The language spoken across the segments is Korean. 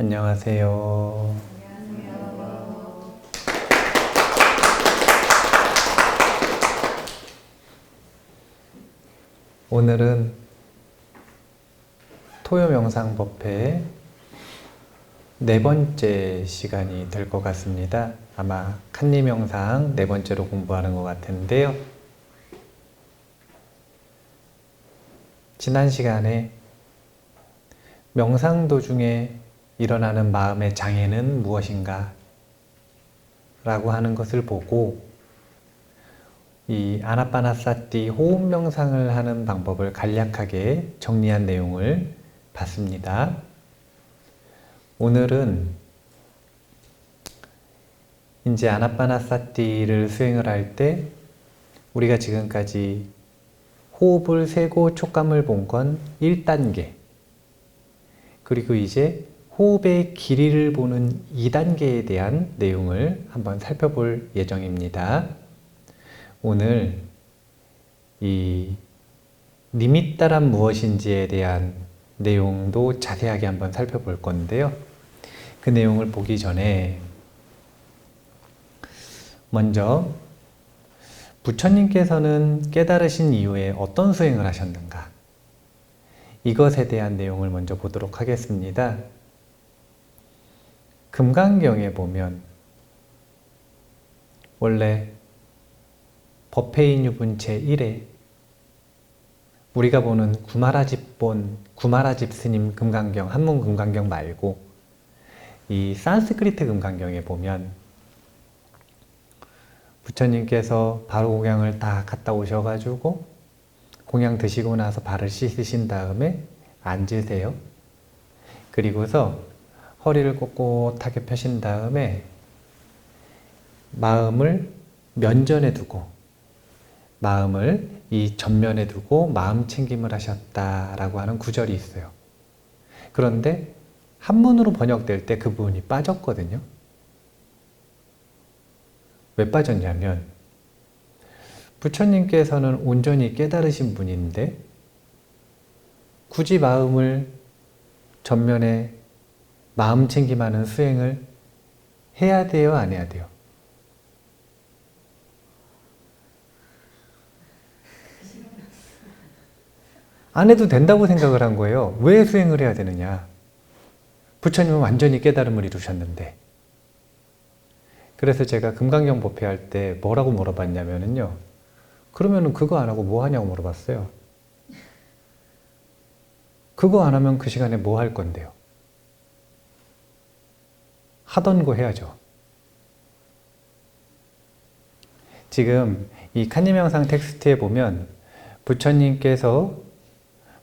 안녕하세요. 오늘은 토요명상법회의 네 번째 시간이 될 것 같습니다. 아마 칸니명상 네 번째로 공부하는 것 같은데요. 지난 시간에 명상 도중에 일어나는 마음의 장애는 무엇인가 라고 하는 것을 보고 이 아나파나사티 호흡 명상을 하는 방법을 간략하게 정리한 내용을 봤습니다. 오늘은 이제 아나파나사티를 수행을 할 때 우리가 지금까지 호흡을 세고 촉감을 본 건 1단계, 그리고 이제 호흡의 길이를 보는 2단계에 대한 내용을 한번 살펴볼 예정입니다. 오늘 이 니미따란 무엇인지에 대한 내용도 자세하게 한번 살펴볼 건데요. 그 내용을 보기 전에 먼저 부처님께서는 깨달으신 이후에 어떤 수행을 하셨는가, 이것에 대한 내용을 먼저 보도록 하겠습니다. 금강경에 보면 원래 법회인유분 제1에 우리가 보는 구마라집 스님 금강경, 한문 금강경 말고 이 산스크리트 금강경에 보면 부처님께서 바로 공양을 다 갔다 오셔가지고 공양 드시고 나서 발을 씻으신 다음에 앉으세요. 그리고서 허리를 꼿꼿하게 펴신 다음에 마음을 면전에 두고, 마음을 이 전면에 두고 마음 챙김을 하셨다라고 하는 구절이 있어요. 그런데 한문으로 번역될 때 그 부분이 빠졌거든요. 왜 빠졌냐면 부처님께서는 온전히 깨달으신 분인데 굳이 마음을 전면에 마음 챙김하는 수행을 해야 돼요, 안 해야 돼요? 안 해도 된다고 생각을 한 거예요. 왜 수행을 해야 되느냐? 부처님은 완전히 깨달음을 이루셨는데. 그래서 제가 금강경 법회할 때 뭐라고 물어봤냐면요, 그러면은 그거 안 하고 뭐 하냐고 물어봤어요. 그거 안 하면 그 시간에 뭐 할 건데요? 하던 거 해야죠. 지금 이 칸니명상 텍스트에 보면 부처님께서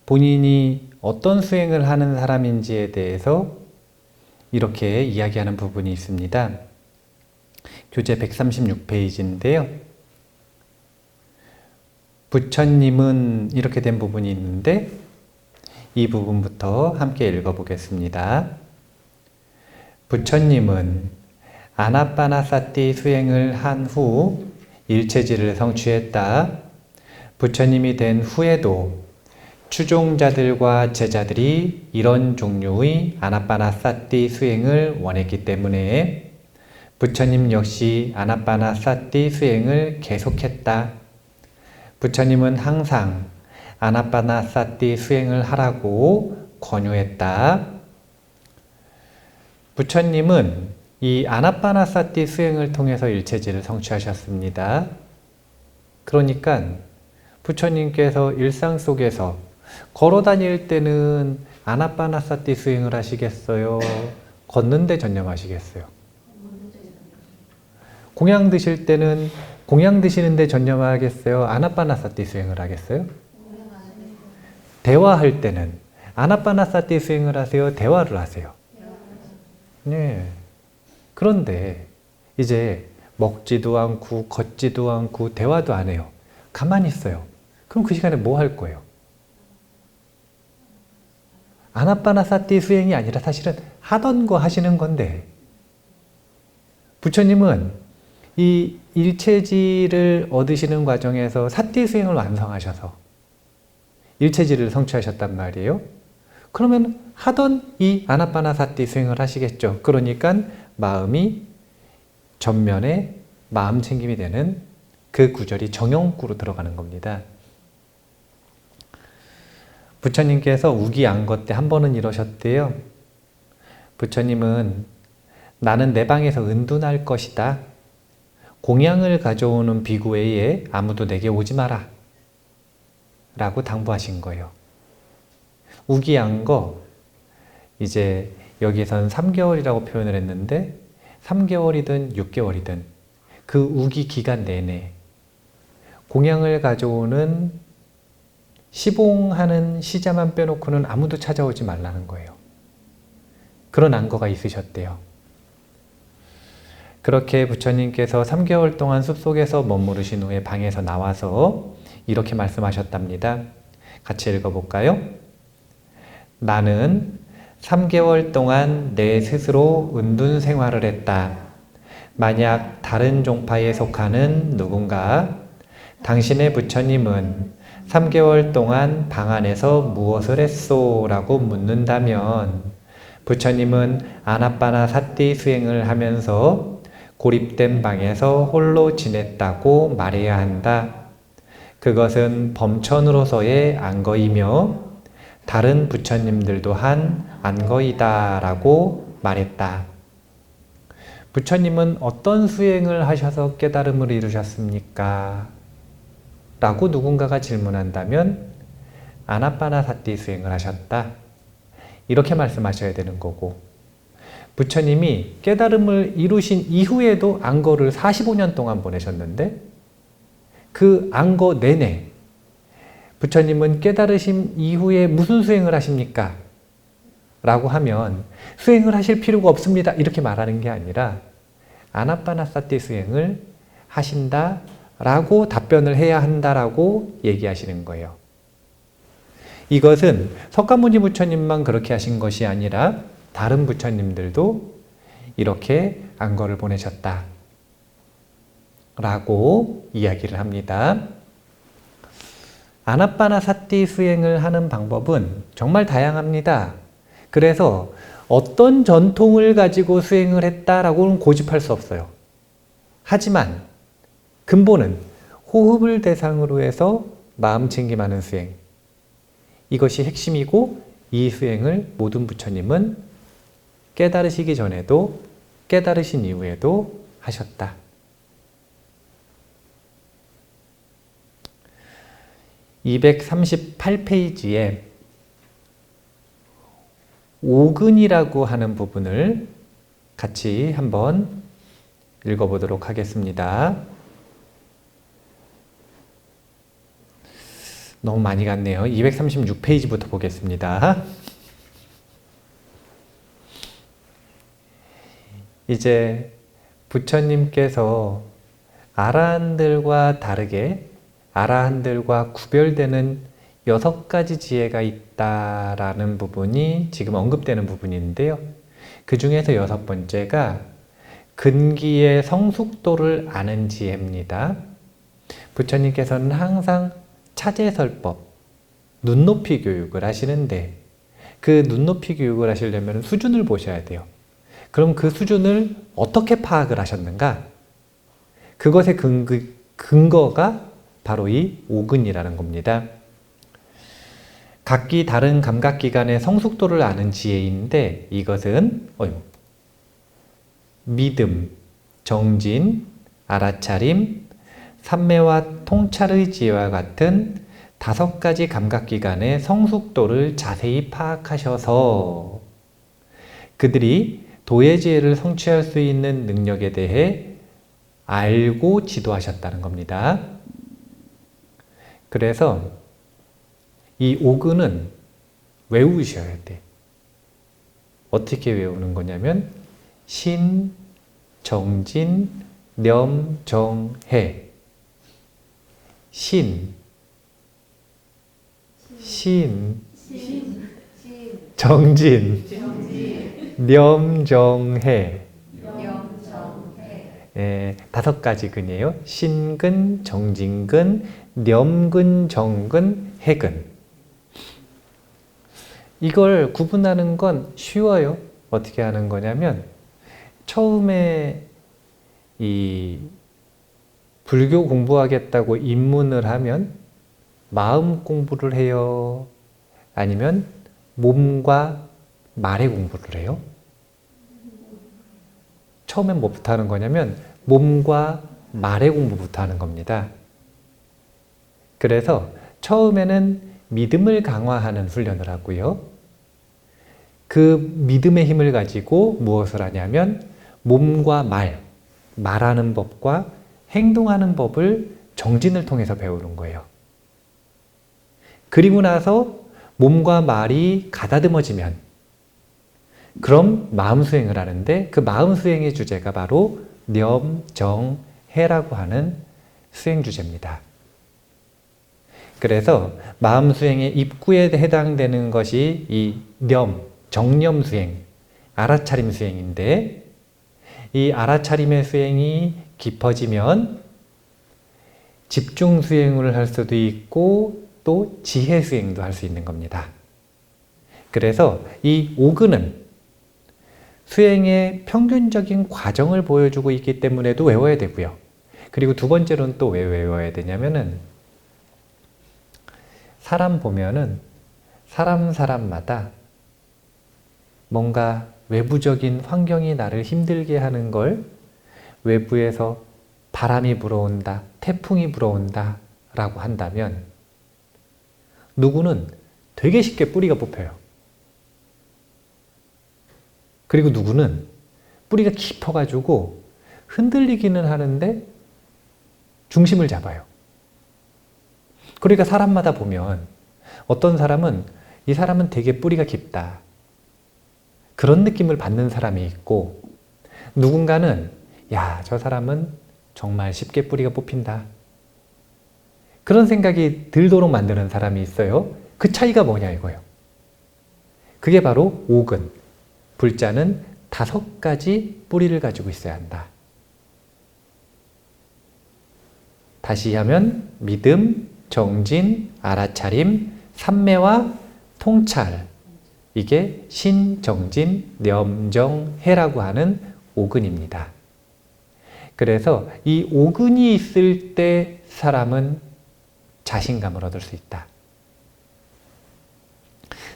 본인이 어떤 수행을 하는 사람인지에 대해서 이렇게 이야기하는 부분이 있습니다. 교재 136페이지인데요. 부처님은 이렇게 된 부분이 있는데 이 부분부터 함께 읽어보겠습니다. 부처님은 아나파나사티 수행을 한 후 일체지를 성취했다. 부처님이 된 후에도 추종자들과 제자들이 이런 종류의 아나파나사티 수행을 원했기 때문에 부처님 역시 아나파나사티 수행을 계속했다. 부처님은 항상 아나파나사티 수행을 하라고 권유했다. 부처님은 이 아나파나사티 수행을 통해서 일체지를 성취하셨습니다. 그러니까 부처님께서 일상 속에서 걸어 다닐 때는 아나파나사티 수행을 하시겠어요? 걷는데 전념하시겠어요? 공양 드실 때는 공양 드시는데 전념하겠어요? 아나파나사티 수행을 하겠어요? 대화할 때는 아나파나사티 수행을 하세요? 대화를 하세요? 네. 그런데 이제 먹지도 않고 걷지도 않고 대화도 안 해요. 가만히 있어요. 그럼 그 시간에 뭐 할 거예요? 아나파나사티 수행이 아니라 사실은 하던 거 하시는 건데, 부처님은 이 일체지를 얻으시는 과정에서 사티 수행을 완성하셔서 일체지를 성취하셨단 말이에요. 그러면 하던 이 아나파나사티 수행을 하시겠죠. 그러니까 마음이 전면에 마음 챙김이 되는 그 구절이 정형구로 들어가는 겁니다. 부처님께서 우기안거 때 한 번은 이러셨대요. 부처님은 나는 내 방에서 은둔할 것이다. 공양을 가져오는 비구 외에 아무도 내게 오지 마라. 라고 당부하신 거예요. 우기안거, 이제 여기선 3개월이라고 표현을 했는데 3개월이든 6개월이든 그 우기 기간 내내 공양을 가져오는 시봉하는 시자만 빼놓고는 아무도 찾아오지 말라는 거예요. 그런 안거가 있으셨대요. 그렇게 부처님께서 3개월 동안 숲속에서 머무르신 후에 방에서 나와서 이렇게 말씀하셨답니다. 같이 읽어볼까요? 나는 3개월 동안 내 스스로 은둔 생활을 했다. 만약 다른 종파에 속하는 누군가 당신의 부처님은 3개월 동안 방 안에서 무엇을 했소? 라고 묻는다면 부처님은 아나파나사티 수행을 하면서 고립된 방에서 홀로 지냈다고 말해야 한다. 그것은 범천으로서의 안거이며 다른 부처님들도 한 안거이다 라고 말했다. 부처님은 어떤 수행을 하셔서 깨달음을 이루셨습니까? 라고 누군가가 질문한다면 아나파나사티 수행을 하셨다. 이렇게 말씀하셔야 되는 거고, 부처님이 깨달음을 이루신 이후에도 안거를 45년 동안 보내셨는데 그 안거 내내 부처님은 깨달으심 이후에 무슨 수행을 하십니까? 라고 하면 수행을 하실 필요가 없습니다. 이렇게 말하는 게 아니라 아나파나사티 수행을 하신다 라고 답변을 해야 한다라고 얘기하시는 거예요. 이것은 석가모니 부처님만 그렇게 하신 것이 아니라 다른 부처님들도 이렇게 안거를 보내셨다 라고 이야기를 합니다. 아나파나사티 수행을 하는 방법은 정말 다양합니다. 그래서 어떤 전통을 가지고 수행을 했다라고는 고집할 수 없어요. 하지만 근본은 호흡을 대상으로 해서 마음 챙김하는 수행, 이것이 핵심이고 이 수행을 모든 부처님은 깨달으시기 전에도 깨달으신 이후에도 하셨다. 238페이지에 오근이라고 하는 부분을 같이 한번 읽어보도록 하겠습니다. 너무 많이 갔네요. 236페이지부터 보겠습니다. 이제 부처님께서 아라한들과 다르게 아라한들과 구별되는 6가지 지혜가 있다라는 부분이 지금 언급되는 부분인데요. 그 중에서 6번째가 근기의 성숙도를 아는 지혜입니다. 부처님께서는 항상 차제설법, 눈높이 교육을 하시는데 그 눈높이 교육을 하시려면 수준을 보셔야 돼요. 그럼 그 수준을 어떻게 파악을 하셨는가? 그것의 근거가 바로 이 오근이라는 겁니다. 각기 다른 감각기관의 성숙도를 아는 지혜인데 이것은 믿음, 정진, 알아차림, 삼매와 통찰의 지혜와 같은 5가지 감각기관의 성숙도를 자세히 파악하셔서 그들이 도예지혜를 성취할 수 있는 능력에 대해 알고 지도하셨다는 겁니다. 그래서 이 오근은 외우셔야 돼. 어떻게 외우는 거냐면 신, 정진, 념, 정, 해. 신, 정진, 념, 정, 해. 5가지 근이에요. 신근, 정진근, 념근, 정근, 해근. 이걸 구분하는 건 쉬워요. 어떻게 하는 거냐면 처음에 이 불교 공부하겠다고 입문을 하면 마음 공부를 해요? 아니면 몸과 말의 공부를 해요? 처음엔 뭐부터 하는 거냐면 몸과 말의 공부부터 하는 겁니다. 그래서 처음에는 믿음을 강화하는 훈련을 하고요. 그 믿음의 힘을 가지고 무엇을 하냐면 몸과 말하는 법과 행동하는 법을 정진을 통해서 배우는 거예요. 그리고 나서 몸과 말이 가다듬어지면 그럼 마음 수행을 하는데 그 마음 수행의 주제가 바로 념정해라고 하는 수행 주제입니다. 그래서 마음 수행의 입구에 해당되는 것이 이 정념 수행, 알아차림 수행인데 이 알아차림의 수행이 깊어지면 집중 수행을 할 수도 있고 또 지혜 수행도 할 수 있는 겁니다. 그래서 이 5근은 수행의 평균적인 과정을 보여주고 있기 때문에도 외워야 되고요. 그리고 두 번째로는 또 왜 외워야 되냐면은 사람 보면은 사람마다 뭔가 외부적인 환경이 나를 힘들게 하는 걸 외부에서 바람이 불어온다, 태풍이 불어온다 라고 한다면 누구는 되게 쉽게 뿌리가 뽑혀요. 그리고 누구는 뿌리가 깊어가지고 흔들리기는 하는데 중심을 잡아요. 그러니까 사람마다 보면 어떤 사람은 이 사람은 되게 뿌리가 깊다. 그런 느낌을 받는 사람이 있고 누군가는 야, 저 사람은 정말 쉽게 뿌리가 뽑힌다. 그런 생각이 들도록 만드는 사람이 있어요. 그 차이가 뭐냐 이거예요. 그게 바로 5근. 불자는 5가지 뿌리를 가지고 있어야 한다. 다시 하면 믿음, 정진, 알아차림, 삼매와 통찰. 이게 신정진, 념정해라고 하는 5근입니다. 그래서 이 5근이 있을 때 사람은 자신감을 얻을 수 있다.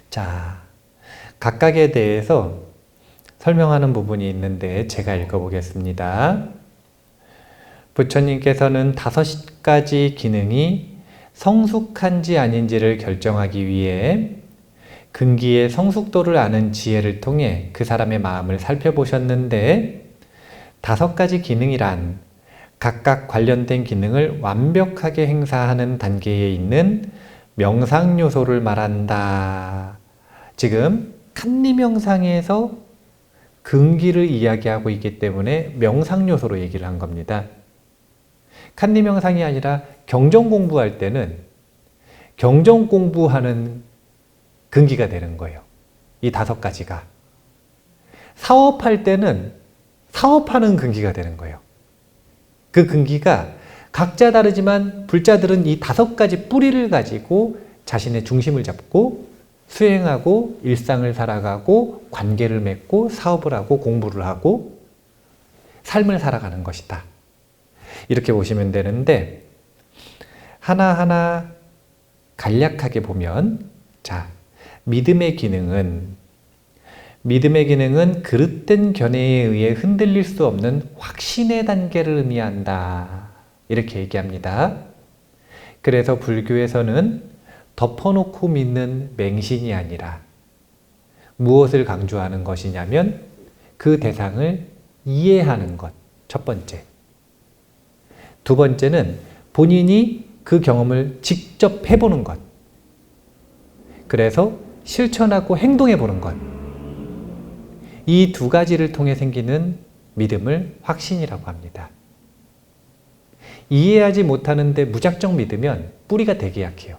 자, 각각에 대해서 설명하는 부분이 있는데 제가 읽어보겠습니다. 부처님께서는 5가지 기능이 성숙한지 아닌지를 결정하기 위해 근기의 성숙도를 아는 지혜를 통해 그 사람의 마음을 살펴보셨는데 5가지 기능이란 각각 관련된 기능을 완벽하게 행사하는 단계에 있는 명상 요소를 말한다. 지금 칸리명상에서 근기를 이야기하고 있기 때문에 명상 요소로 얘기를 한 겁니다. 칸리명상이 아니라 경전 공부할 때는 경전 공부하는 근기가 되는 거예요. 이 5가지가. 사업할 때는 사업하는 근기가 되는 거예요. 그 근기가 각자 다르지만 불자들은 이 5가지 뿌리를 가지고 자신의 중심을 잡고 수행하고 일상을 살아가고 관계를 맺고 사업을 하고 공부를 하고 삶을 살아가는 것이다. 이렇게 보시면 되는데 하나하나 간략하게 보면 자, 믿음의 기능은 그릇된 견해에 의해 흔들릴 수 없는 확신의 단계를 의미한다. 이렇게 얘기합니다. 그래서 불교에서는 덮어놓고 믿는 맹신이 아니라 무엇을 강조하는 것이냐면 그 대상을 이해하는 것, 첫 번째. 두 번째는 본인이 그 경험을 직접 해보는 것. 그래서 실천하고 행동해보는 것. 이 2가지를 통해 생기는 믿음을 확신이라고 합니다. 이해하지 못하는데 무작정 믿으면 뿌리가 되게 약해요.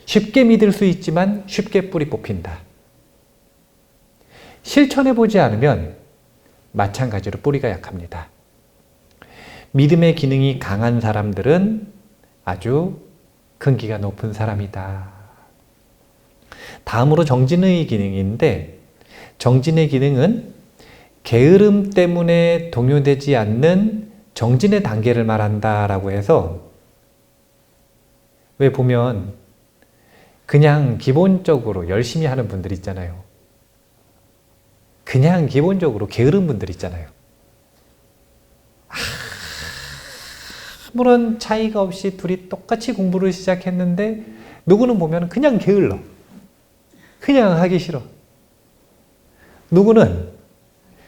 쉽게 믿을 수 있지만 쉽게 뿌리 뽑힌다. 실천해보지 않으면 마찬가지로 뿌리가 약합니다. 믿음의 기능이 강한 사람들은 아주 근기가 높은 사람이다. 다음으로 정진의 기능인데, 정진의 기능은 게으름 때문에 동요되지 않는 정진의 단계를 말한다라고 해서, 왜 보면 그냥 기본적으로 열심히 하는 분들 있잖아요. 그냥 기본적으로 게으른 분들 있잖아요. 아무런 차이가 없이 둘이 똑같이 공부를 시작했는데 누구는 보면 그냥 게을러. 그냥 하기 싫어. 누구는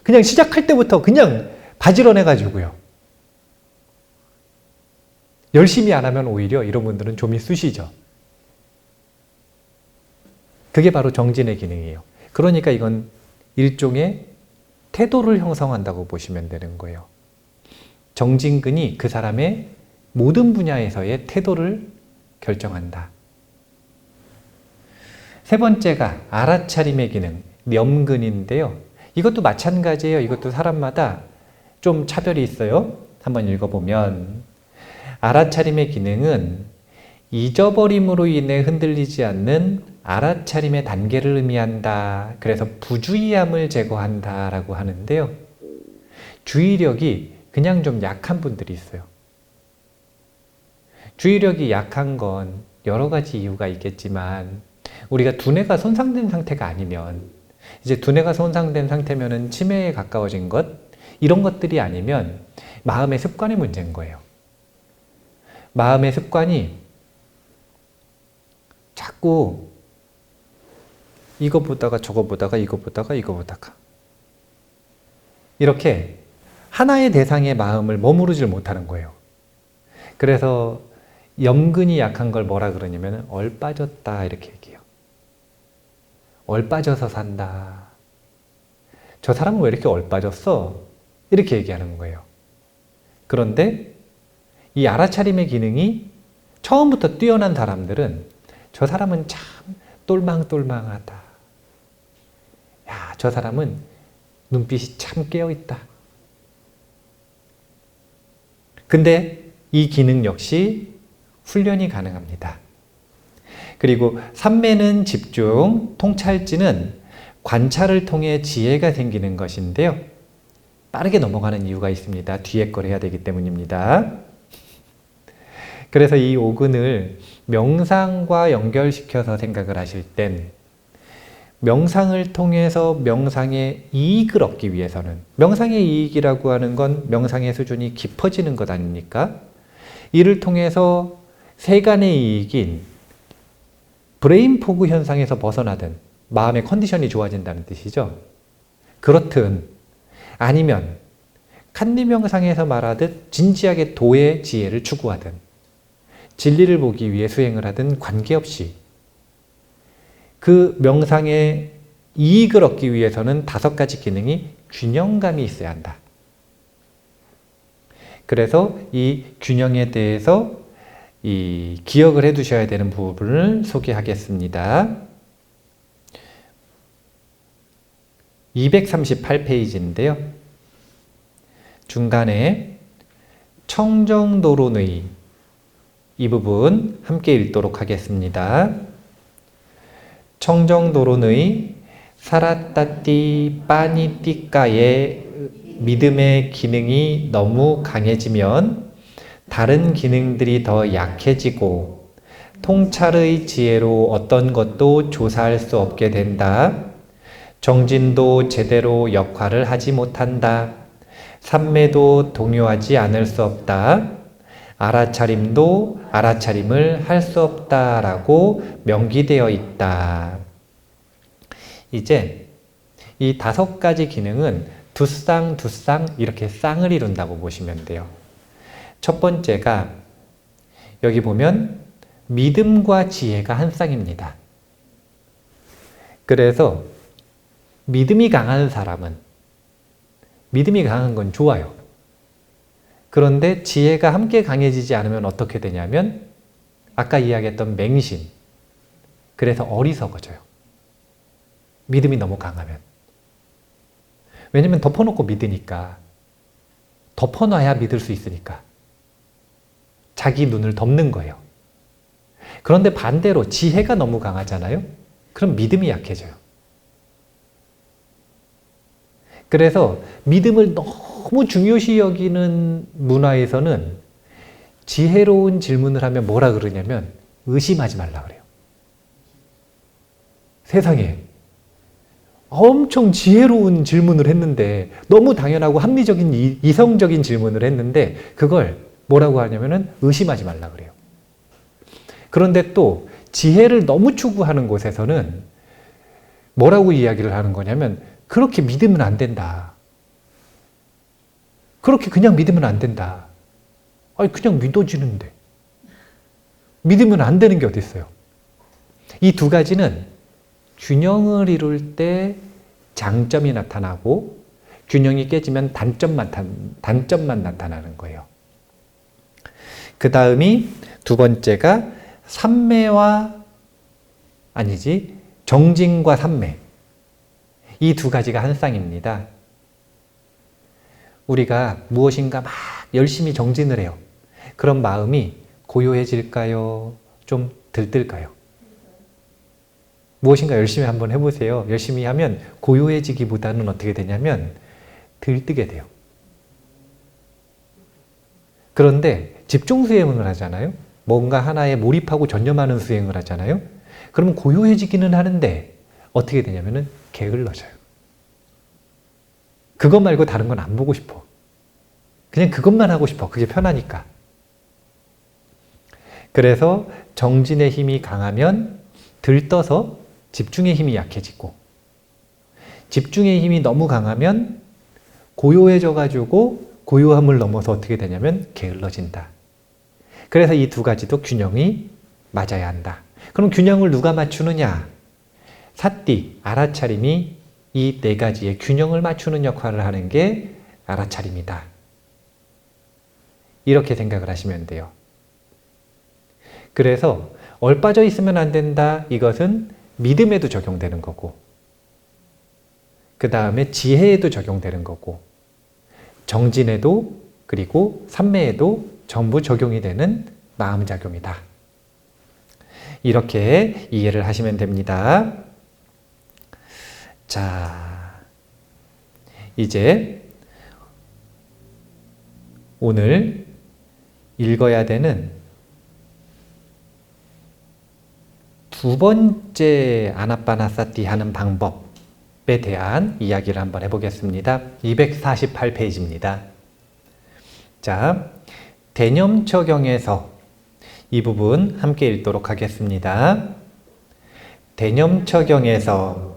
그냥 시작할 때부터 그냥 바지런해가지고요. 열심히 안 하면 오히려 이런 분들은 좀이 쑤시죠. 그게 바로 정진의 기능이에요. 그러니까 이건 일종의 태도를 형성한다고 보시면 되는 거예요. 정진근이 그 사람의 모든 분야에서의 태도를 결정한다. 세 번째가 알아차림의 기능, 염근인데요. 이것도 마찬가지예요. 이것도 사람마다 좀 차별이 있어요. 한번 읽어보면, 알아차림의 기능은 잊어버림으로 인해 흔들리지 않는 알아차림의 단계를 의미한다. 그래서 부주의함을 제거한다 라고 하는데요. 주의력이 그냥 좀 약한 분들이 있어요. 주의력이 약한 건 여러 가지 이유가 있겠지만, 우리가 두뇌가 손상된 상태가 아니면, 이제 두뇌가 손상된 상태면은 치매에 가까워진 것, 이런 것들이 아니면 마음의 습관의 문제인 거예요. 마음의 습관이 자꾸 이거 보다가 저거 보다가 이거 보다가 이거 보다가 이렇게 하나의 대상의 마음을 머무르질 못하는 거예요. 그래서 염근이 약한 걸 뭐라 그러냐면 얼빠졌다 이렇게 얘기해요. 얼빠져서 산다. 저 사람은 왜 이렇게 얼빠졌어? 이렇게 얘기하는 거예요. 그런데 이 알아차림의 기능이 처음부터 뛰어난 사람들은 저 사람은 참 똘망똘망하다. 야, 저 사람은 눈빛이 참 깨어있다. 근데 이 기능 역시 훈련이 가능합니다. 그리고 삼매는 집중, 통찰지는 관찰을 통해 지혜가 생기는 것인데요. 빠르게 넘어가는 이유가 있습니다. 뒤에 걸 해야 되기 때문입니다. 그래서 이 오근을 명상과 연결시켜서 생각을 하실 땐 명상을 통해서 명상의 이익을 얻기 위해서는, 명상의 이익이라고 하는 건 명상의 수준이 깊어지는 것 아닙니까? 이를 통해서 세간의 이익인 브레인 포그 현상에서 벗어나든 마음의 컨디션이 좋아진다는 뜻이죠. 그렇든 아니면 칸리명상에서 말하듯 진지하게 도의 지혜를 추구하든 진리를 보기 위해 수행을 하든 관계없이 그 명상의 이익을 얻기 위해서는 5가지 기능이 균형감이 있어야 한다. 그래서 이 균형에 대해서 이 기억을 해 두셔야 되는 부분을 소개하겠습니다. 238페이지인데요. 중간에 청정도론의 이 부분 함께 읽도록 하겠습니다. 청정도론의 사라따띠 빠니띠까의 믿음의 기능이 너무 강해지면 다른 기능들이 더 약해지고 통찰의 지혜로 어떤 것도 조사할 수 없게 된다. 정진도 제대로 역할을 하지 못한다. 삼매도 동요하지 않을 수 없다. 알아차림도 알아차림을 할 수 없다라고 명기되어 있다. 이제 이 5가지 기능은 두 쌍 이렇게 쌍을 이룬다고 보시면 돼요. 첫 번째가 여기 보면 믿음과 지혜가 한 쌍입니다. 그래서 믿음이 강한 사람은, 믿음이 강한 건 좋아요. 그런데 지혜가 함께 강해지지 않으면 어떻게 되냐면 아까 이야기했던 맹신, 그래서 어리석어져요. 믿음이 너무 강하면. 왜냐면 덮어놓고 믿으니까, 덮어놔야 믿을 수 있으니까 자기 눈을 덮는 거예요. 그런데 반대로 지혜가 너무 강하잖아요. 그럼 믿음이 약해져요. 그래서 믿음을 너무 중요시 여기는 문화에서는 지혜로운 질문을 하면 뭐라 그러냐면 의심하지 말라 그래요. 세상에 엄청 지혜로운 질문을 했는데, 너무 당연하고 합리적인 이성적인 질문을 했는데 그걸 뭐라고 하냐면은 의심하지 말라 그래요. 그런데 또 지혜를 너무 추구하는 곳에서는 뭐라고 이야기를 하는 거냐면 그렇게 믿으면 안 된다. 그렇게 그냥 믿으면 안 된다. 아니 그냥 믿어지는데. 믿으면 안 되는 게 어디 있어요. 이 두 가지는 균형을 이룰 때 장점이 나타나고 균형이 깨지면 단점만 나타나는 거예요. 그 다음이 두 번째가 정진과 산매. 이 두 가지가 한 쌍입니다. 우리가 무엇인가 막 열심히 정진을 해요. 그런 마음이 고요해질까요? 좀 들뜰까요? 무엇인가 열심히 한번 해보세요. 열심히 하면 고요해지기보다는 어떻게 되냐면 들뜨게 돼요. 그런데 집중 수행을 하잖아요. 뭔가 하나에 몰입하고 전념하는 수행을 하잖아요. 그러면 고요해지기는 하는데 어떻게 되냐면은 게을러져요. 그것 말고 다른 건 안 보고 싶어. 그냥 그것만 하고 싶어. 그게 편하니까. 그래서 정진의 힘이 강하면 들떠서 집중의 힘이 약해지고, 집중의 힘이 너무 강하면 고요해져가지고 고요함을 넘어서 어떻게 되냐면 게을러진다. 그래서 이 두 가지도 균형이 맞아야 한다. 그럼 균형을 누가 맞추느냐? 사띠, 알아차림이 이 네 가지의 균형을 맞추는 역할을 하는 게 알아차림이다. 이렇게 생각을 하시면 돼요. 그래서 얼빠져 있으면 안 된다. 이것은 믿음에도 적용되는 거고, 그 다음에 지혜에도 적용되는 거고, 정진에도 그리고 산매에도 전부 적용이 되는 마음작용이다. 이렇게 이해를 하시면 됩니다. 자, 이제 오늘 읽어야 되는 두 번째 아나빠나사티 하는 방법에 대한 이야기를 한번 해보겠습니다. 248페이지입니다. 자, 대념처경에서 이 부분 함께 읽도록 하겠습니다. 대념처경에서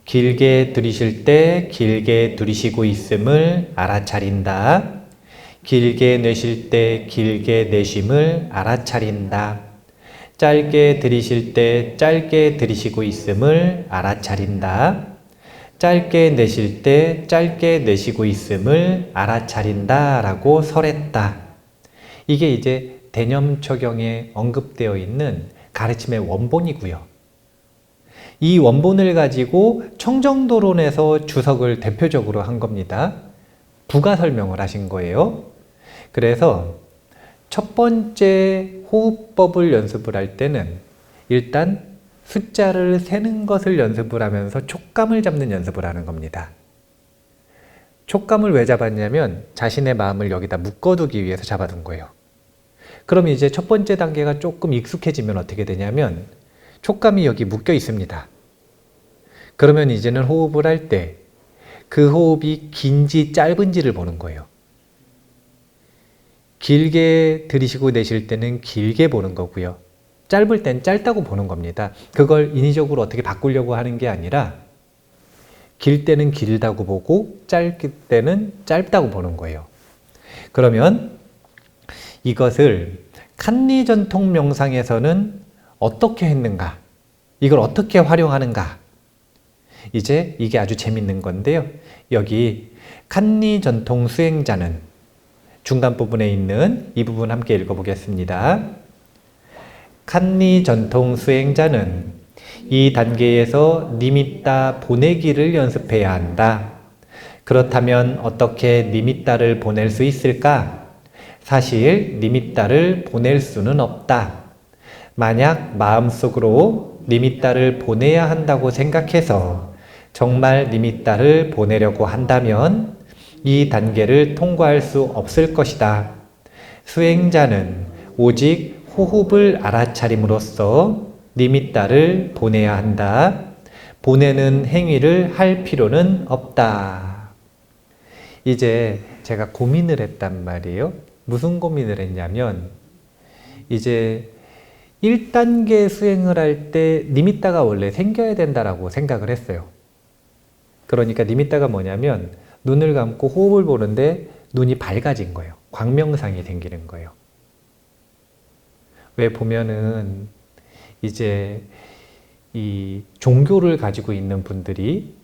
길게 들이쉴 때 길게 들이쉬고 있음을 알아차린다. 길게 내쉴 때 길게 내쉼을 알아차린다. 짧게 들이쉴 때 짧게 들이쉬고 있음을 알아차린다. 짧게 내쉴 때 짧게 내쉬고 있음을 알아차린다 라고 설했다. 이게 이제 대념처경에 언급되어 있는 가르침의 원본이고요. 이 원본을 가지고 청정도론에서 주석을 대표적으로 한 겁니다. 부가 설명을 하신 거예요. 그래서 첫 번째 호흡법을 연습을 할 때는 일단 숫자를 세는 것을 연습을 하면서 촉감을 잡는 연습을 하는 겁니다. 촉감을 왜 잡았냐면 자신의 마음을 여기다 묶어두기 위해서 잡아둔 거예요. 그럼 이제 첫 번째 단계가 조금 익숙해지면 어떻게 되냐면 촉감이 여기 묶여 있습니다. 그러면 이제는 호흡을 할 때 그 호흡이 긴지 짧은지를 보는 거예요. 길게 들이쉬고 내쉴 때는 길게 보는 거고요. 짧을 땐 짧다고 보는 겁니다. 그걸 인위적으로 어떻게 바꾸려고 하는 게 아니라 길 때는 길다고 보고 짧을 때는 짧다고 보는 거예요. 그러면 이것을 칸니 전통 명상에서는 어떻게 했는가? 이걸 어떻게 활용하는가? 이제 이게 아주 재밌는 건데요. 여기 칸니 전통 수행자는 중간 부분에 있는 이 부분 함께 읽어보겠습니다. 칸니 전통 수행자는 이 단계에서 니미따 보내기를 연습해야 한다. 그렇다면 어떻게 니미따를 보낼 수 있을까? 사실 니미따를 보낼 수는 없다. 만약 마음속으로 니미따를 보내야 한다고 생각해서 정말 니미따를 보내려고 한다면 이 단계를 통과할 수 없을 것이다. 수행자는 오직 호흡을 알아차림으로써 니미따를 보내야 한다. 보내는 행위를 할 필요는 없다. 이제 제가 고민을 했단 말이에요. 무슨 고민을 했냐면 이제 1단계 수행을 할 때 니미따가 원래 생겨야 된다라고 생각을 했어요. 그러니까 니미따가 뭐냐면 눈을 감고 호흡을 보는데 눈이 밝아진 거예요. 광명상이 생기는 거예요. 왜 보면은 이제 이 종교를 가지고 있는 분들이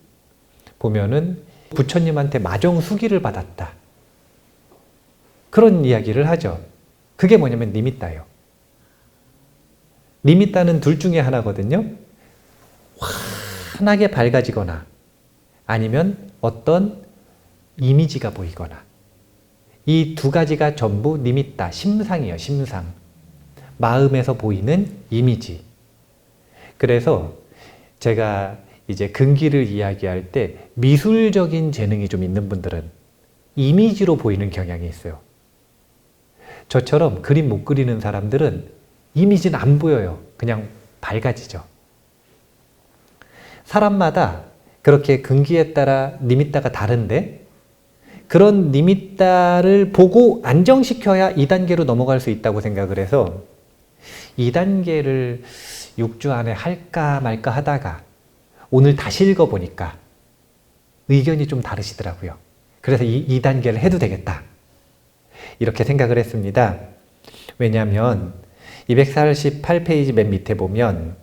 보면은 부처님한테 마정수기를 받았다. 그런 이야기를 하죠. 그게 뭐냐면 니미따예요. 니미따는 둘 중에 하나거든요. 환하게 밝아지거나 아니면 어떤 이미지가 보이거나 이 두 가지가 전부 니미따, 심상이에요. 심상. 마음에서 보이는 이미지. 그래서 제가 이제 근기를 이야기할 때 미술적인 재능이 좀 있는 분들은 이미지로 보이는 경향이 있어요. 저처럼 그림 못 그리는 사람들은 이미지는 안 보여요. 그냥 밝아지죠. 사람마다 그렇게 근기에 따라 니미따가 다른데 그런 니미따를 보고 안정시켜야 2단계로 넘어갈 수 있다고 생각을 해서 2단계를 6주 안에 할까 말까 하다가 오늘 다시 읽어보니까 의견이 좀 다르시더라고요. 그래서 2단계를 해도 되겠다. 이렇게 생각을 했습니다. 왜냐하면 248페이지 맨 밑에 보면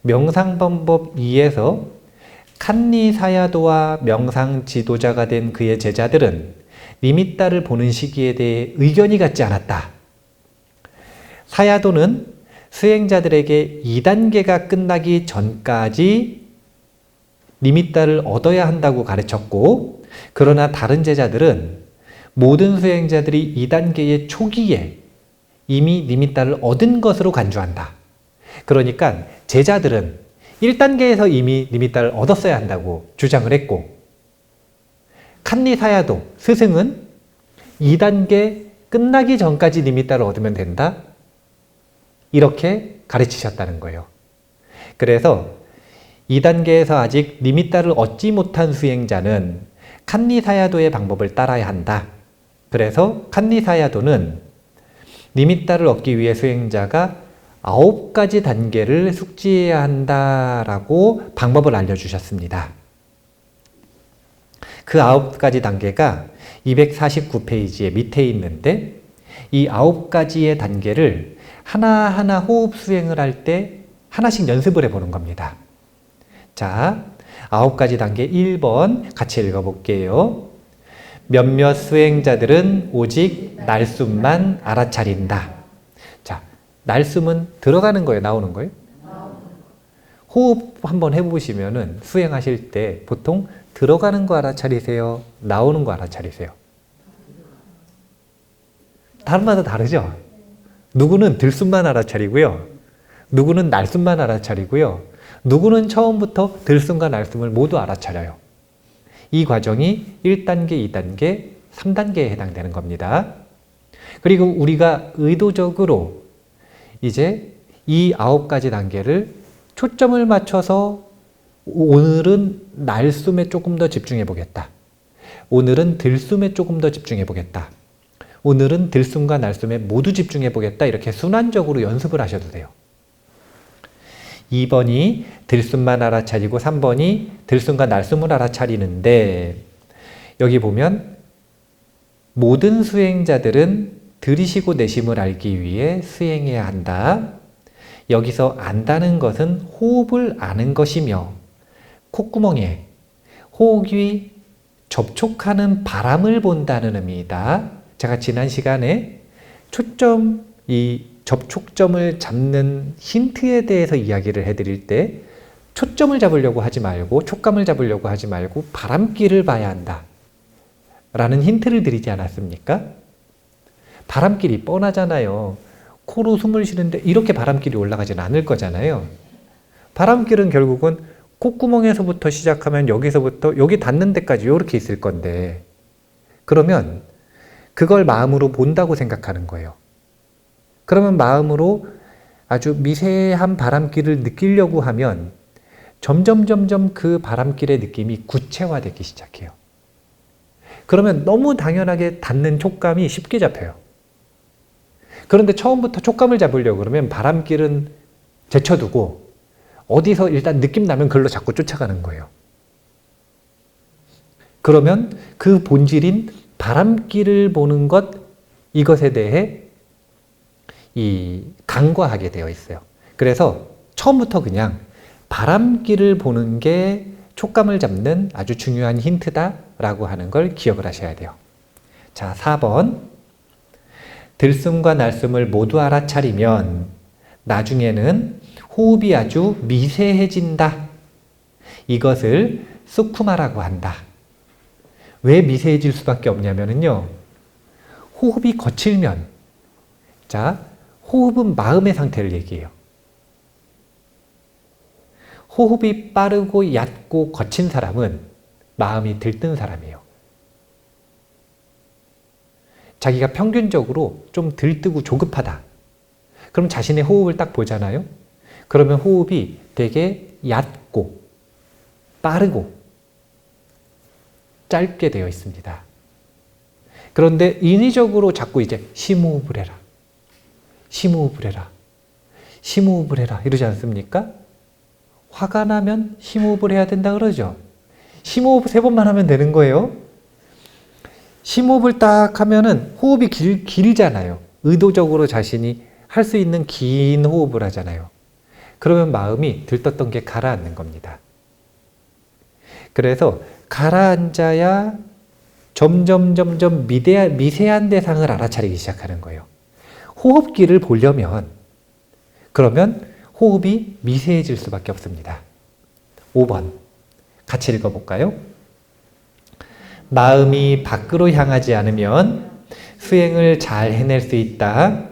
명상방법 2에서 칸니사야도와 명상지도자가 된 그의 제자들은 니미따를 보는 시기에 대해 의견이 같지 않았다. 사야도는 수행자들에게 2단계가 끝나기 전까지 니미따를 얻어야 한다고 가르쳤고, 그러나 다른 제자들은 모든 수행자들이 2단계의 초기에 이미 니미따를 얻은 것으로 간주한다. 그러니까 제자들은 1단계에서 이미 니미따를 얻었어야 한다고 주장을 했고, 칸니사야도 스승은 2단계 끝나기 전까지 니미따를 얻으면 된다. 이렇게 가르치셨다는 거예요. 그래서 2단계에서 아직 니미따를 얻지 못한 수행자는 칸니사야도의 방법을 따라야 한다. 그래서 칸니사야도는 니미따를 얻기 위해 수행자가 9가지 단계를 숙지해야 한다라고 방법을 알려주셨습니다. 그 9가지 단계가 249페이지에 밑에 있는데, 이 9가지의 단계를 하나하나 호흡 수행을 할 때 하나씩 연습을 해보는 겁니다. 자, 9가지 단계 1번 같이 읽어볼게요. 몇몇 수행자들은 오직 날숨만 알아차린다. 자, 날숨은 들어가는 거예요? 나오는 거예요? 호흡 한번 해보시면은 수행하실 때 보통 들어가는 거 알아차리세요? 나오는 거 알아차리세요? 사람마다 다르죠? 누구는 들숨만 알아차리고요. 누구는 날숨만 알아차리고요. 누구는 처음부터 들숨과 날숨을 모두 알아차려요. 이 과정이 1단계, 2단계, 3단계에 해당되는 겁니다. 그리고 우리가 의도적으로 이제 이 9가지 단계를 초점을 맞춰서 오늘은 날숨에 조금 더 집중해 보겠다. 오늘은 들숨에 조금 더 집중해 보겠다. 오늘은 들숨과 날숨에 모두 집중해 보겠다. 이렇게 순환적으로 연습을 하셔도 돼요. 2번이 들숨만 알아차리고 3번이 들숨과 날숨을 알아차리는데, 여기 보면 모든 수행자들은 들이쉬고 내쉼을 알기 위해 수행해야 한다. 여기서 안다는 것은 호흡을 아는 것이며, 콧구멍에 호흡이 접촉하는 바람을 본다는 의미이다. 제가 지난 시간에 이 접촉점을 잡는 힌트에 대해서 이야기를 해드릴 때 초점을 잡으려고 하지 말고, 촉감을 잡으려고 하지 말고 바람길을 봐야 한다 라는 힌트를 드리지 않았습니까? 바람길이 뻔하잖아요. 코로 숨을 쉬는데 이렇게 바람길이 올라가지는 않을 거잖아요. 바람길은 결국은 콧구멍에서부터 시작하면 여기서부터 여기 닿는 데까지 이렇게 있을 건데, 그러면 그걸 마음으로 본다고 생각하는 거예요. 그러면 마음으로 아주 미세한 바람길을 느끼려고 하면 점점 그 바람길의 느낌이 구체화되기 시작해요. 그러면 너무 당연하게 닿는 촉감이 쉽게 잡혀요. 그런데 처음부터 촉감을 잡으려고 그러면 바람길은 제쳐두고 어디서 일단 느낌 나면 그걸로 자꾸 쫓아가는 거예요. 그러면 그 본질인 바람길을 보는 것, 이것에 대해 간과하게 되어 있어요. 그래서 처음부터 그냥 바람길을 보는 게 촉감을 잡는 아주 중요한 힌트다라고 하는 걸 기억을 하셔야 돼요. 자, 4번. 들숨과 날숨을 모두 알아차리면 나중에는 호흡이 아주 미세해진다. 이것을 수쿠마라고 한다. 왜 미세해질 수밖에 없냐면요, 호흡이 거칠면, 자, 호흡은 마음의 상태를 얘기해요. 호흡이 빠르고 얕고 거친 사람은 마음이 들뜬 사람이에요. 자기가 평균적으로 좀 들뜨고 조급하다. 그럼 자신의 호흡을 딱 보잖아요. 그러면 호흡이 되게 얕고 빠르고 짧게 되어 있습니다. 그런데 인위적으로 자꾸 이제 심호흡을 해라, 심호흡을 해라, 심호흡을 해라 이러지 않습니까? 화가 나면 심호흡을 해야 된다 그러죠. 심호흡 3번만 하면 되는 거예요. 심호흡을 딱 하면은 호흡이 길잖아요. 의도적으로 자신이 할 수 있는 긴 호흡을 하잖아요. 그러면 마음이 들떴던 게 가라앉는 겁니다. 그래서 가라앉아야 점점 미세한 대상을 알아차리기 시작하는 거예요. 호흡기를 보려면, 그러면 호흡이 미세해질 수밖에 없습니다. 5번 같이 읽어볼까요? 마음이 밖으로 향하지 않으면 수행을 잘 해낼 수 있다.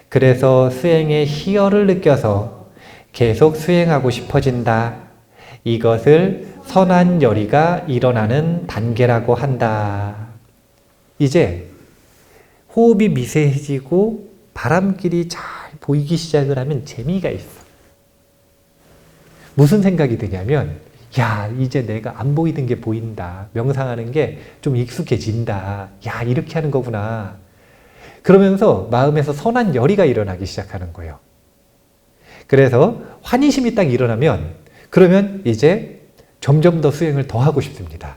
그래서 수행의 희열을 느껴서 계속 수행하고 싶어진다. 이것을 선한 열의가 일어나는 단계라고 한다. 이제 호흡이 미세해지고 바람길이 잘 보이기 시작을 하면 재미가 있어. 무슨 생각이 드냐면, 야, 이제 내가 안 보이던 게 보인다. 명상하는 게 좀 익숙해진다. 야, 이렇게 하는 거구나. 그러면서 마음에서 선한 열의가 일어나기 시작하는 거예요. 그래서 환희심이 딱 일어나면, 그러면 이제 점점 더 수행을 더 하고 싶습니다.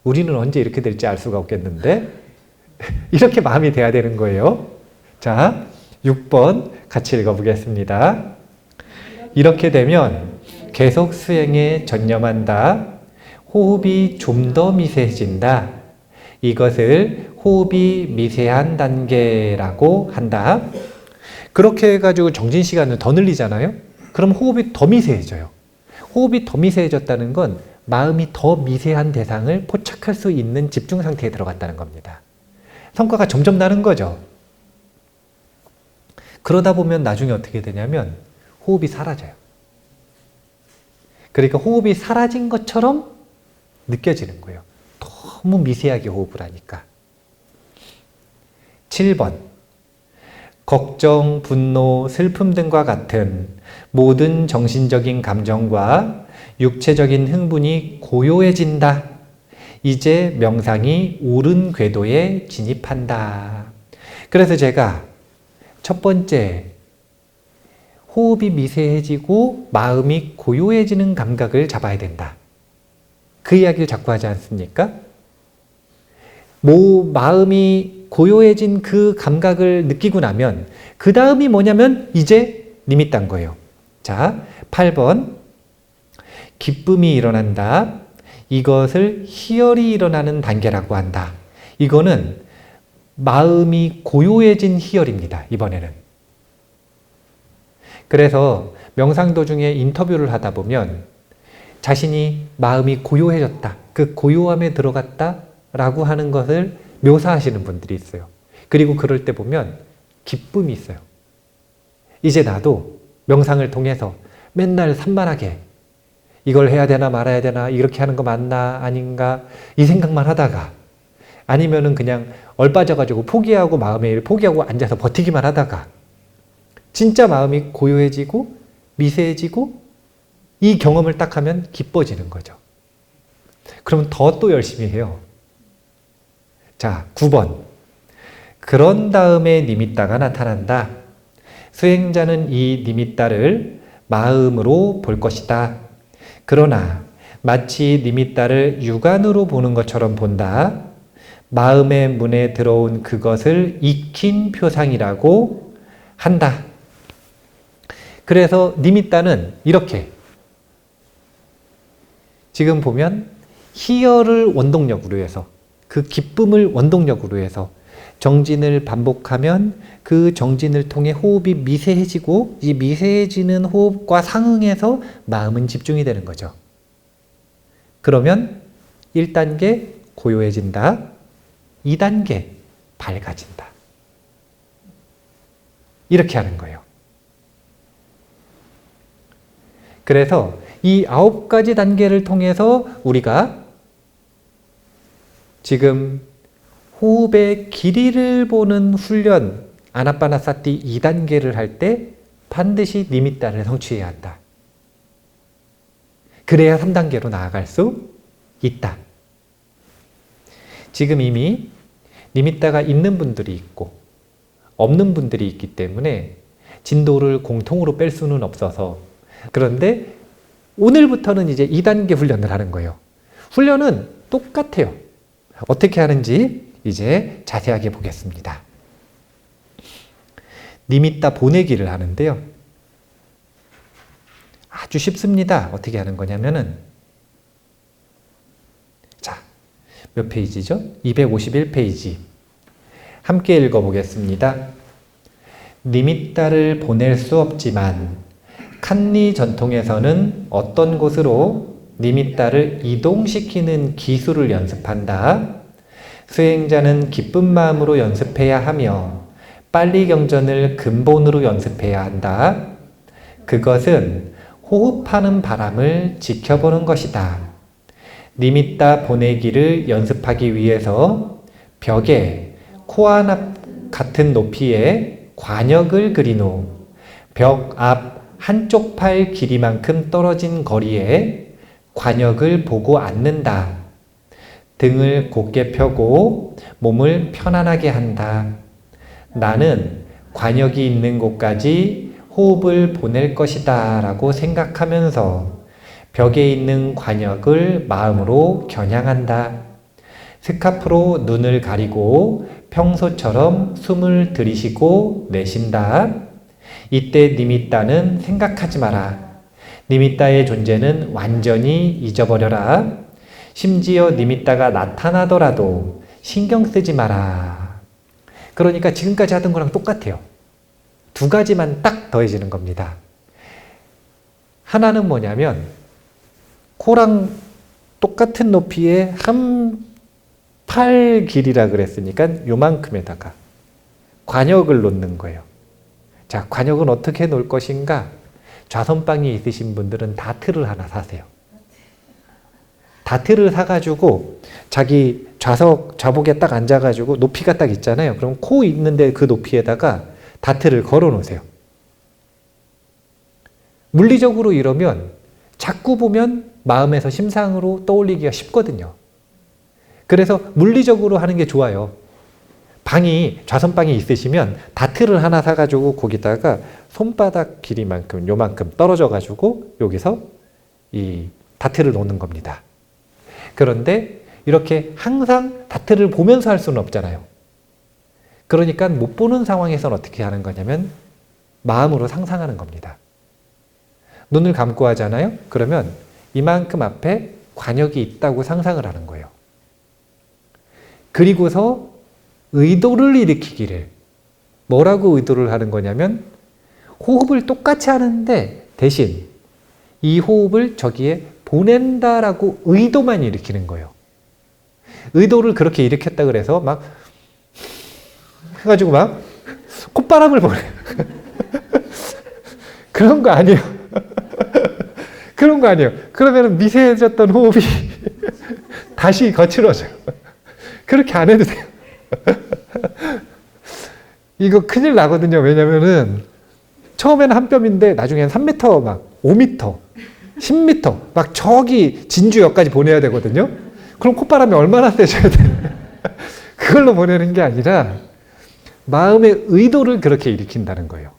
우리는 언제 이렇게 될지 알 수가 없겠는데 이렇게 마음이 돼야 되는 거예요. 자, 6번 같이 읽어보겠습니다. 이렇게 되면 계속 수행에 전념한다. 호흡이 좀 더 미세해진다. 이것을 호흡이 미세한 단계라고 한다. 그렇게 해가지고 정진시간을 더 늘리잖아요. 그럼 호흡이 더 미세해져요. 호흡이 더 미세해졌다는 건 마음이 더 미세한 대상을 포착할 수 있는 집중 상태에 들어갔다는 겁니다. 성과가 점점 나는 거죠. 그러다 보면 나중에 어떻게 되냐면 호흡이 사라져요. 그러니까 호흡이 사라진 것처럼 느껴지는 거예요. 너무 미세하게 호흡을 하니까. 7번. 걱정, 분노, 슬픔 등과 같은 모든 정신적인 감정과 육체적인 흥분이 고요해진다. 이제 명상이 옳은 궤도에 진입한다. 그래서 제가 첫 번째, 호흡이 미세해지고 마음이 고요해지는 감각을 잡아야 된다. 그 이야기를 자꾸 하지 않습니까? 마음이 고요해진 그 감각을 느끼고 나면 그 다음이 뭐냐면 이제 니밋단 거예요. 자, 8번. 기쁨이 일어난다. 이것을 희열이 일어나는 단계라고 한다. 이거는 마음이 고요해진 희열입니다. 이번에는. 그래서 명상 도중에 인터뷰를 하다 보면 자신이 마음이 고요해졌다. 그 고요함에 들어갔다 라고 하는 것을 묘사하시는 분들이 있어요. 그리고 그럴 때 보면 기쁨이 있어요. 이제 나도 명상을 통해서 맨날 산만하게 이걸 해야 되나 말아야 되나, 이렇게 하는 거 맞나 아닌가 이 생각만 하다가, 아니면은 그냥 얼빠져가지고 포기하고 마음의 일을 포기하고 앉아서 버티기만 하다가 진짜 마음이 고요해지고 미세해지고 이 경험을 딱 하면 기뻐지는 거죠. 그러면 더 또 열심히 해요. 자, 9번. 그런 다음에 니미따가 나타난다. 수행자는 이 니미따를 마음으로 볼 것이다. 그러나 마치 니미따를 육안으로 보는 것처럼 본다. 마음의 문에 들어온 그것을 익힌 표상이라고 한다. 그래서 니미따는 이렇게, 지금 보면 희열을 원동력으로 해서, 그 기쁨을 원동력으로 해서 정진을 반복하면 그 정진을 통해 호흡이 미세해지고, 이 미세해지는 호흡과 상응해서 마음은 집중이 되는 거죠. 그러면 1단계 고요해진다. 2단계 밝아진다. 이렇게 하는 거예요. 그래서 이 9가지 단계를 통해서 우리가 지금 호흡의 길이를 보는 훈련, 아나파나사티 2단계를 할 때 반드시 니미따를 성취해야 한다. 그래야 3단계로 나아갈 수 있다. 지금 이미 니미따가 있는 분들이 있고 없는 분들이 있기 때문에 진도를 공통으로 뺄 수는 없어서, 그런데 오늘부터는 이제 2단계 훈련을 하는 거예요. 훈련은 똑같아요. 어떻게 하는지 이제 자세하게 보겠습니다. 니미따 보내기를 하는데요. 아주 쉽습니다. 어떻게 하는 거냐면은, 자, 몇 페이지죠? 251페이지. 함께 읽어보겠습니다. 니미따를 보낼 수 없지만 칸니 전통에서는 어떤 곳으로 니미따를 이동시키는 기술을 연습한다. 수행자는 기쁜 마음으로 연습해야 하며 빨리 경전을 근본으로 연습해야 한다. 그것은 호흡하는 바람을 지켜보는 것이다. 니미따 보내기를 연습하기 위해서 벽에 코안 같은 높이의 관역을 그린 후 벽 앞 한쪽 팔 길이만큼 떨어진 거리에 관역을 보고 앉는다. 등을 곧게 펴고 몸을 편안하게 한다. 나는 관역이 있는 곳까지 호흡을 보낼 것이다 라고 생각하면서 벽에 있는 관역을 마음으로 겨냥한다. 스카프로 눈을 가리고 평소처럼 숨을 들이쉬고 내쉰다. 이때 니미따는 생각하지 마라. 니미따의 존재는 완전히 잊어버려라. 심지어 니미따가 나타나더라도 신경 쓰지 마라. 그러니까 지금까지 하던 거랑 똑같아요. 2가지만 딱 더해지는 겁니다. 하나는 뭐냐면 코랑 똑같은 높이의 한 팔 길이라 그랬으니까 요만큼에다가 관역을 놓는 거예요. 자, 관역은 어떻게 놓을 것인가? 좌선방이 있으신 분들은 다트를 하나 사세요. 다트를 사가지고 자기 좌복에 딱 앉아가지고 높이가 딱 있잖아요. 그럼 코 있는데 그 높이에다가 다트를 걸어 놓으세요. 물리적으로 이러면 자꾸 보면 마음에서 심상으로 떠올리기가 쉽거든요. 그래서 물리적으로 하는 게 좋아요. 좌선방이 있으시면 다트를 하나 사가지고 거기다가 손바닥 길이만큼, 요만큼 떨어져가지고 여기서 이 다트를 놓는 겁니다. 그런데 이렇게 항상 다트를 보면서 할 수는 없잖아요. 그러니까 못 보는 상황에서는 어떻게 하는 거냐면 마음으로 상상하는 겁니다. 눈을 감고 하잖아요. 그러면 이만큼 앞에 관역이 있다고 상상을 하는 거예요. 그리고서 의도를 일으키기를, 뭐라고 의도를 하는 거냐면 호흡을 똑같이 하는데 대신 이 호흡을 저기에 보낸다라고 의도만 일으키는 거예요. 의도를 그렇게 일으켰다 그래서 막 해가지고 막 콧바람을 보내요. 그런 거 아니에요. 그런 거 아니에요. 그러면 미세해졌던 호흡이 다시 거칠어져요. 그렇게 안 해도 돼요. 이거 큰일 나거든요. 왜냐면은 처음에는 한 뼘인데 나중에는 3m, 막 5m, 10m, 막 저기 진주역까지 보내야 되거든요. 그럼 콧바람이 얼마나 세져야 돼요? 그걸로 보내는 게 아니라 마음의 의도를 그렇게 일으킨다는 거예요.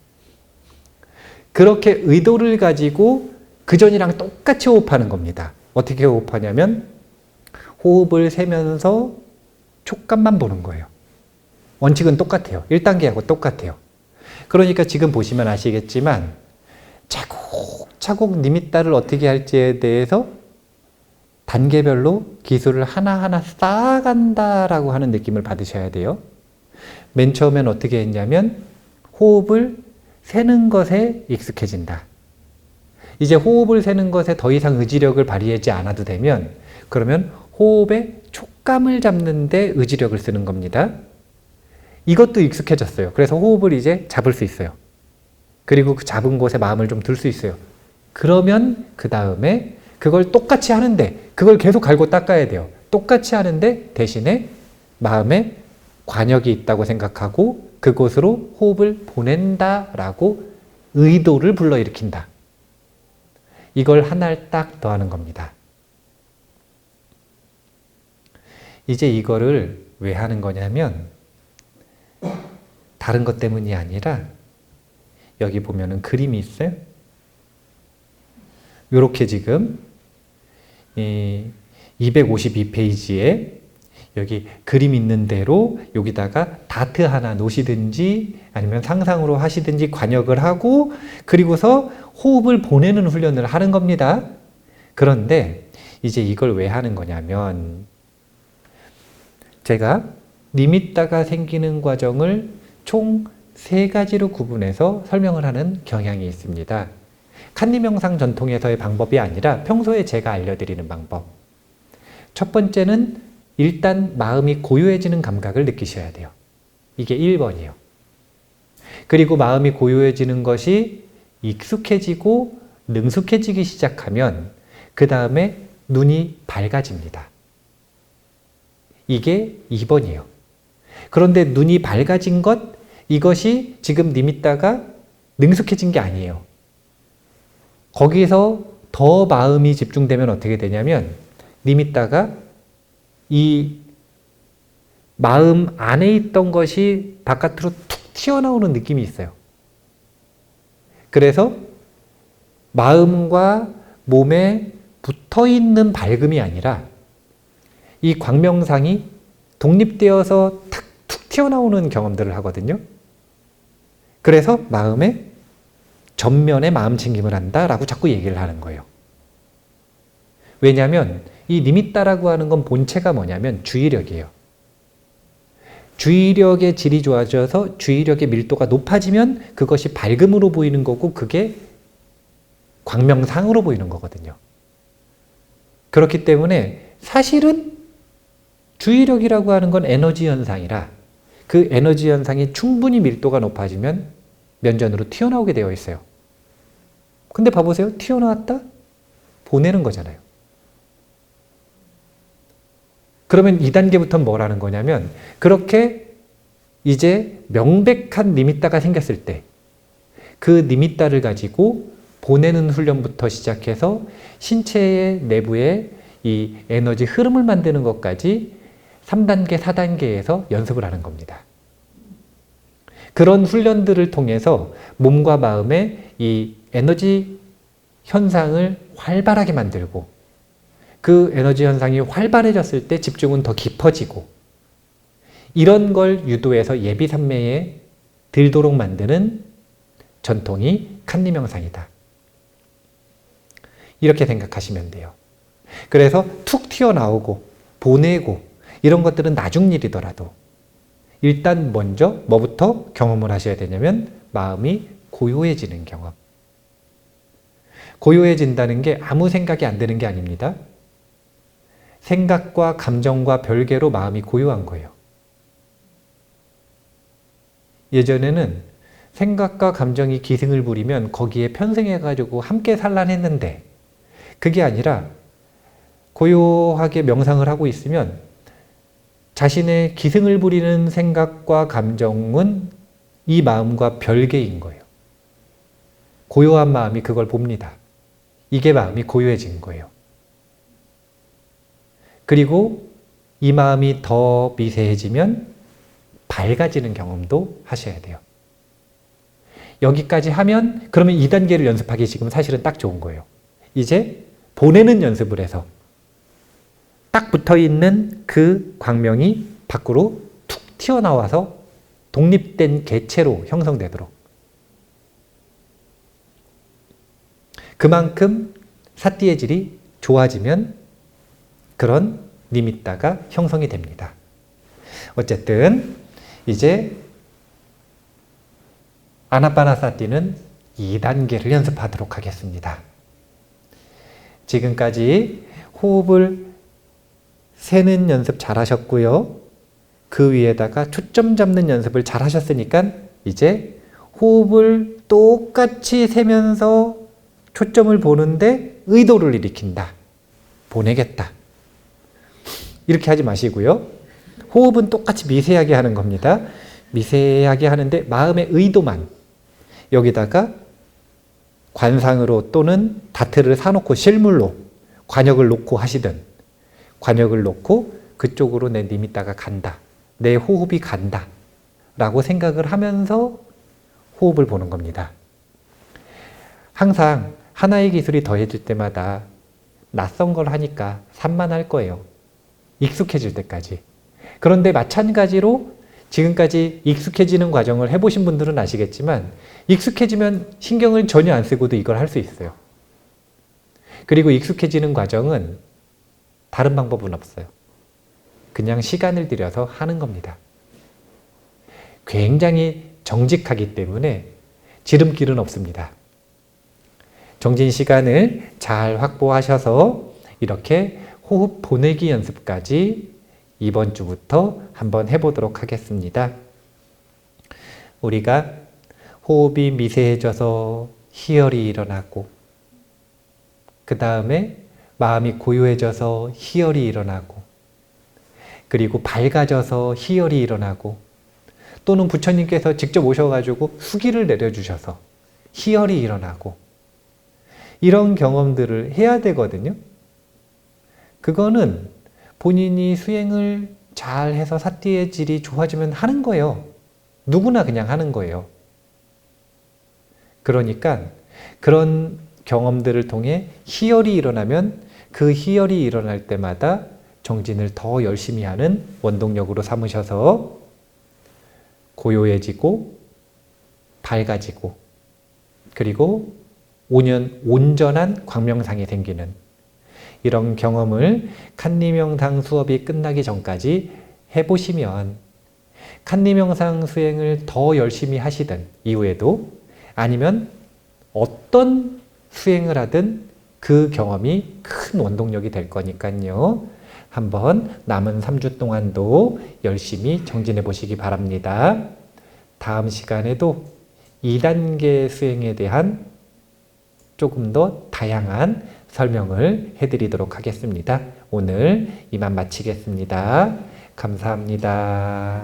그렇게 의도를 가지고 그전이랑 똑같이 호흡하는 겁니다. 어떻게 호흡하냐면 호흡을 세면서 촉감만 보는 거예요. 원칙은 똑같아요. 1단계하고 똑같아요. 그러니까 지금 보시면 아시겠지만 차곡차곡 니미따를 어떻게 할지에 대해서 단계별로 기술을 하나하나 쌓아간다라고 하는 느낌을 받으셔야 돼요. 맨 처음엔 어떻게 했냐면 호흡을 세는 것에 익숙해진다. 이제 호흡을 세는 것에 더 이상 의지력을 발휘하지 않아도 되면 그러면 호흡의 촉감을 잡는 데 의지력을 쓰는 겁니다. 이것도 익숙해졌어요. 그래서 호흡을 이제 잡을 수 있어요. 그리고 그 잡은 곳에 마음을 좀 둘 수 있어요. 그러면 그 다음에 그걸 똑같이 하는데 그걸 계속 갈고 닦아야 돼요. 똑같이 하는데 대신에 마음에 관역이 있다고 생각하고 그곳으로 호흡을 보낸다라고 의도를 불러일으킨다. 이걸 하나를 딱 더하는 겁니다. 이제 이거를 왜 하는 거냐면 다른 것 때문이 아니라 여기 보면은 그림이 있어요. 요렇게 지금 252페이지에 여기 그림 있는 대로 여기다가 다트 하나 놓으시든지 아니면 상상으로 하시든지 관역을 하고 그리고서 호흡을 보내는 훈련을 하는 겁니다. 그런데 이제 이걸 왜 하는 거냐면 제가 니미따가 생기는 과정을 총 3가지로 구분해서 설명을 하는 경향이 있습니다. 칸니 명상 전통에서의 방법이 아니라 평소에 제가 알려드리는 방법. 첫 번째는 일단 마음이 고요해지는 감각을 느끼셔야 돼요. 이게 1번이에요. 그리고 마음이 고요해지는 것이 익숙해지고 능숙해지기 시작하면 그 다음에 눈이 밝아집니다. 이게 2번이에요. 그런데 눈이 밝아진 것, 이것이 지금 니미따가 능숙해진 게 아니에요. 거기서 더 마음이 집중되면 어떻게 되냐면 니미따가 이 마음 안에 있던 것이 바깥으로 툭 튀어나오는 느낌이 있어요. 그래서 마음과 몸에 붙어있는 밝음이 아니라 이 광명상이 독립되어서 툭 튀어나오는 경험들을 하거든요. 그래서 마음에 전면에 마음 챙김을 한다라고 자꾸 얘기를 하는 거예요. 왜냐하면 이 니미따라고 하는 건 본체가 뭐냐면 주의력이에요. 주의력의 질이 좋아져서 주의력의 밀도가 높아지면 그것이 밝음으로 보이는 거고 그게 광명상으로 보이는 거거든요. 그렇기 때문에 사실은 주의력이라고 하는 건 에너지 현상이라 그 에너지 현상이 충분히 밀도가 높아지면 면전으로 튀어나오게 되어 있어요. 근데 봐보세요. 튀어나왔다? 보내는 거잖아요. 그러면 2단계부터는 뭘 하는 거냐면 그렇게 이제 명백한 니미따가 생겼을 때 그 니미따를 가지고 보내는 훈련부터 시작해서 신체의 내부에 이 에너지 흐름을 만드는 것까지 3단계, 4단계에서 연습을 하는 겁니다. 그런 훈련들을 통해서 몸과 마음의 이 에너지 현상을 활발하게 만들고 그 에너지 현상이 활발해졌을 때 집중은 더 깊어지고 이런 걸 유도해서 예비산매에 들도록 만드는 전통이 칸니 명상이다. 이렇게 생각하시면 돼요. 그래서 툭 튀어나오고 보내고 이런 것들은 나중 일이더라도 일단 먼저 뭐부터 경험을 하셔야 되냐면 마음이 고요해지는 경험. 고요해진다는 게 아무 생각이 안 드는 게 아닙니다. 생각과 감정과 별개로 마음이 고요한 거예요. 예전에는 생각과 감정이 기승을 부리면 거기에 편승해가지고 함께 산란했는데 그게 아니라 고요하게 명상을 하고 있으면 자신의 기승을 부리는 생각과 감정은 이 마음과 별개인 거예요. 고요한 마음이 그걸 봅니다. 이게 마음이 고요해진 거예요. 그리고 이 마음이 더 미세해지면 밝아지는 경험도 하셔야 돼요. 여기까지 하면 그러면 2단계를 연습하기 지금 사실은 딱 좋은 거예요. 이제 보내는 연습을 해서 딱 붙어있는 그 광명이 밖으로 툭 튀어나와서 독립된 개체로 형성되도록 그만큼 사띠의 질이 좋아지면 그런 니미따가 형성이 됩니다. 어쨌든 이제 아나파나사티는 2단계를 연습하도록 하겠습니다. 지금까지 호흡을 세는 연습 잘 하셨고요. 그 위에다가 초점 잡는 연습을 잘 하셨으니까 이제 호흡을 똑같이 세면서 초점을 보는데 의도를 일으킨다. 보내겠다. 이렇게 하지 마시고요. 호흡은 똑같이 미세하게 하는 겁니다. 미세하게 하는데 마음의 의도만 여기다가 관상으로 또는 다트를 사놓고 실물로 관역을 놓고 하시든 관역을 놓고 그쪽으로 내 니미따가 간다. 내 호흡이 간다. 라고 생각을 하면서 호흡을 보는 겁니다. 항상 하나의 기술이 더해질 때마다 낯선 걸 하니까 산만할 거예요. 익숙해질 때까지. 그런데 마찬가지로 지금까지 익숙해지는 과정을 해보신 분들은 아시겠지만 익숙해지면 신경을 전혀 안 쓰고도 이걸 할 수 있어요. 그리고 익숙해지는 과정은 다른 방법은 없어요. 그냥 시간을 들여서 하는 겁니다. 굉장히 정직하기 때문에 지름길은 없습니다. 정진 시간을 잘 확보하셔서 이렇게 호흡 보내기 연습까지 이번 주부터 한번 해보도록 하겠습니다. 우리가 호흡이 미세해져서 희열이 일어나고 그 다음에 마음이 고요해져서 희열이 일어나고 그리고 밝아져서 희열이 일어나고 또는 부처님께서 직접 오셔가지고 수기를 내려주셔서 희열이 일어나고 이런 경험들을 해야 되거든요. 그거는 본인이 수행을 잘 해서 사띠의 질이 좋아지면 하는 거예요. 누구나 그냥 하는 거예요. 그러니까 그런 경험들을 통해 희열이 일어나면 그 희열이 일어날 때마다 정진을 더 열심히 하는 원동력으로 삼으셔서 고요해지고 밝아지고 그리고 온전한 광명상이 생기는 이런 경험을 칸니명상 수업이 끝나기 전까지 해보시면 칸니명상 수행을 더 열심히 하시든 이후에도 아니면 어떤 수행을 하든 그 경험이 큰 원동력이 될 거니까요. 한번 남은 3주 동안도 열심히 정진해 보시기 바랍니다. 다음 시간에도 2단계 수행에 대한 조금 더 다양한 설명을 해드리도록 하겠습니다. 오늘 이만 마치겠습니다. 감사합니다.